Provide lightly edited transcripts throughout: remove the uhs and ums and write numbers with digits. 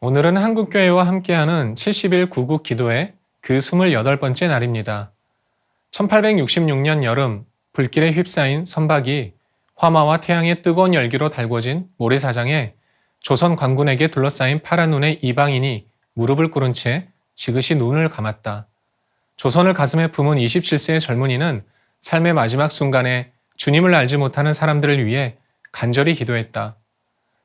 오늘은 한국교회와 함께하는 70일 구국 기도회 그 28번째 날입니다. 1866년 여름 불길에 휩싸인 선박이 화마와 태양의 뜨거운 열기로 달궈진 모래사장에 조선 관군에게 둘러싸인 파란 눈의 이방인이 무릎을 꿇은 채 지그시 눈을 감았다. 조선을 가슴에 품은 27세의 젊은이는 삶의 마지막 순간에 주님을 알지 못하는 사람들을 위해 간절히 기도했다.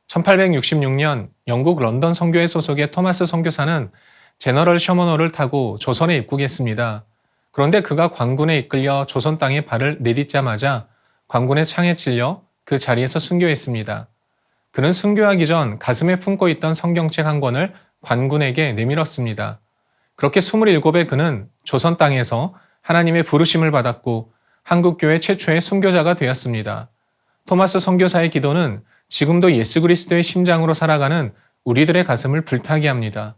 1866년 영국 런던 선교회 소속의 토마스 선교사는 제너럴 셔머너를 타고 조선에 입국했습니다. 그런데 그가 관군에 이끌려 조선 땅에 발을 내딛자마자 관군의 창에 찔려 그 자리에서 순교했습니다. 그는 순교하기 전 가슴에 품고 있던 성경책 한 권을 관군에게 내밀었습니다. 그렇게 27의 그는 조선 땅에서 하나님의 부르심을 받았고 한국교회 최초의 순교자가 되었습니다. 토마스 선교사의 기도는 지금도 예수 그리스도의 심장으로 살아가는 우리들의 가슴을 불타게 합니다.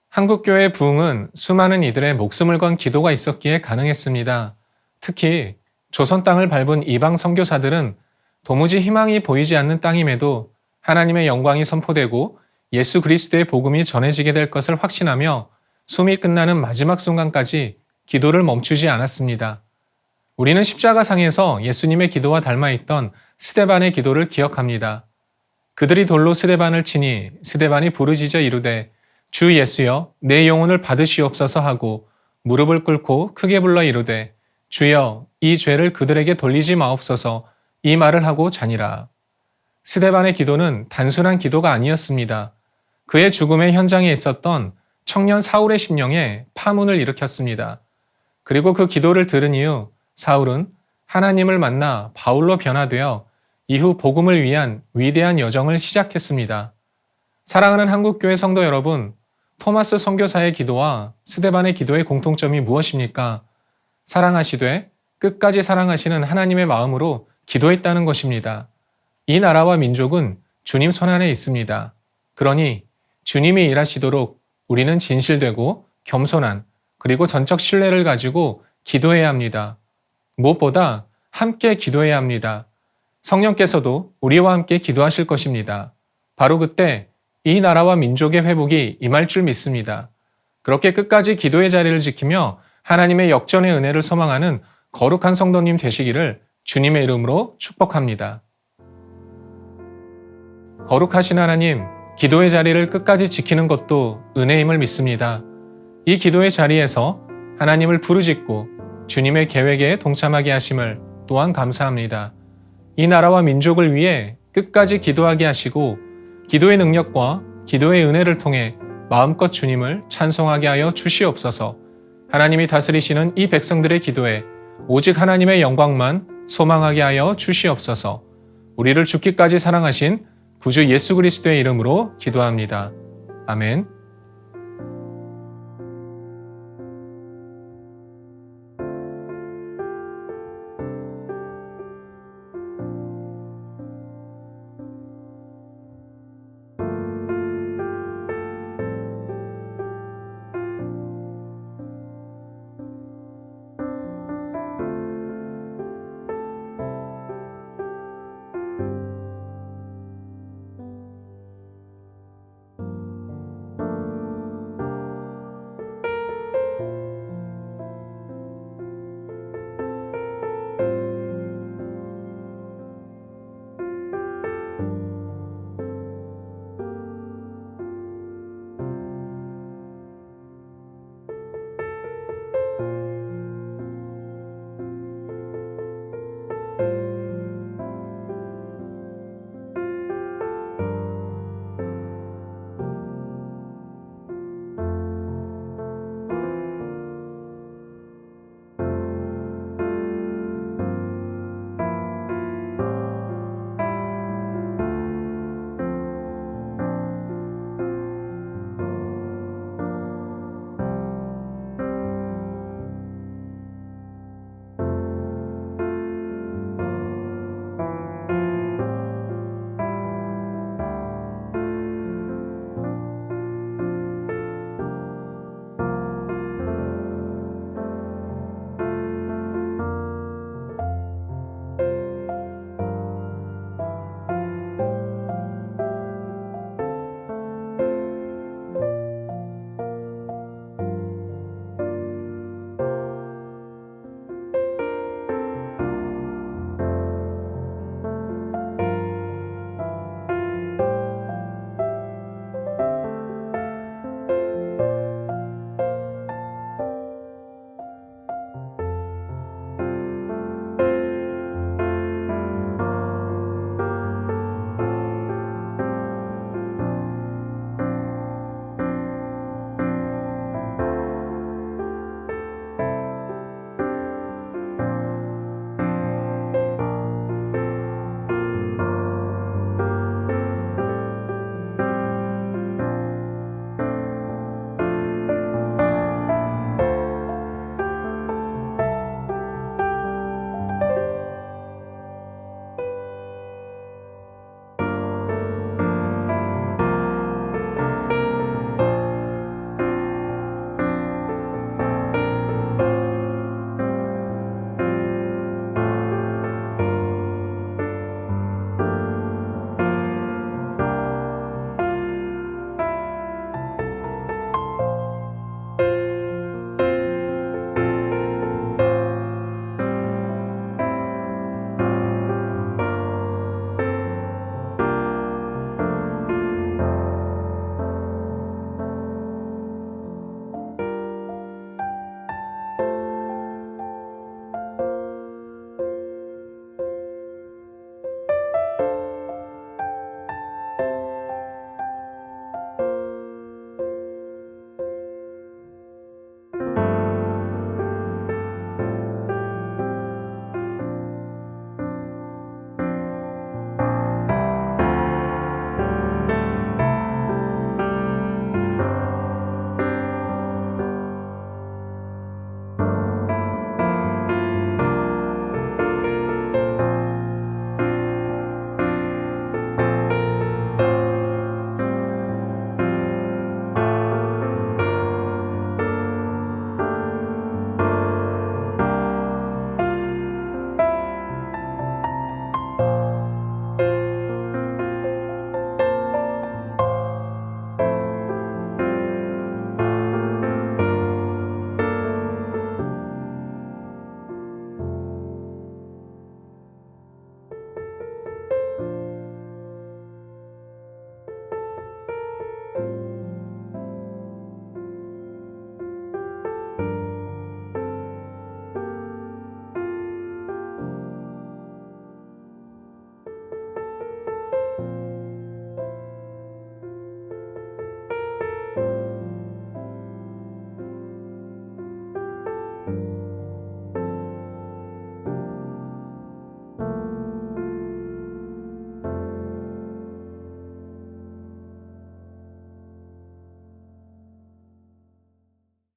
한국교회의 부흥은 수많은 이들의 목숨을 건 기도가 있었기에 가능했습니다. 특히 조선 땅을 밟은 이방 선교사들은 도무지 희망이 보이지 않는 땅임에도 하나님의 영광이 선포되고 예수 그리스도의 복음이 전해지게 될 것을 확신하며 숨이 끝나는 마지막 순간까지 기도를 멈추지 않았습니다. 우리는 십자가상에서 예수님의 기도와 닮아있던 스데반의 기도를 기억합니다. 그들이 돌로 스데반을 치니 스데반이 부르짖어 이르되 주 예수여 내 영혼을 받으시옵소서 하고 무릎을 꿇고 크게 불러 이르되 주여 이 죄를 그들에게 돌리지 마옵소서 이 말을 하고 자니라. 스데반의 기도는 단순한 기도가 아니었습니다. 그의 죽음의 현장에 있었던 청년 사울의 심령에 파문을 일으켰습니다. 그리고 그 기도를 들은 이후 사울은 하나님을 만나 바울로 변화되어 이후 복음을 위한 위대한 여정을 시작했습니다. 사랑하는 한국교회 성도 여러분, 토마스 선교사의 기도와 스데반의 기도의 공통점이 무엇입니까? 사랑하시되 끝까지 사랑하시는 하나님의 마음으로 기도했다는 것입니다. 이 나라와 민족은 주님 손안에 있습니다. 그러니 주님이 일하시도록 우리는 진실되고 겸손한 그리고 전적 신뢰를 가지고 기도해야 합니다. 무엇보다 함께 기도해야 합니다. 성령께서도 우리와 함께 기도하실 것입니다. 바로 그때 이 나라와 민족의 회복이 임할 줄 믿습니다. 그렇게 끝까지 기도의 자리를 지키며 하나님의 역전의 은혜를 소망하는 거룩한 성도님 되시기를 주님의 이름으로 축복합니다. 거룩하신 하나님, 기도의 자리를 끝까지 지키는 것도 은혜임을 믿습니다. 이 기도의 자리에서 하나님을 부르짖고 주님의 계획에 동참하게 하심을 또한 감사합니다. 이 나라와 민족을 위해 끝까지 기도하게 하시고 기도의 능력과 기도의 은혜를 통해 마음껏 주님을 찬송하게 하여 주시옵소서. 하나님이 다스리시는 이 백성들의 기도에 오직 하나님의 영광만 소망하게 하여 주시옵소서. 우리를 죽기까지 사랑하신 구주 예수 그리스도의 이름으로 기도합니다. 아멘.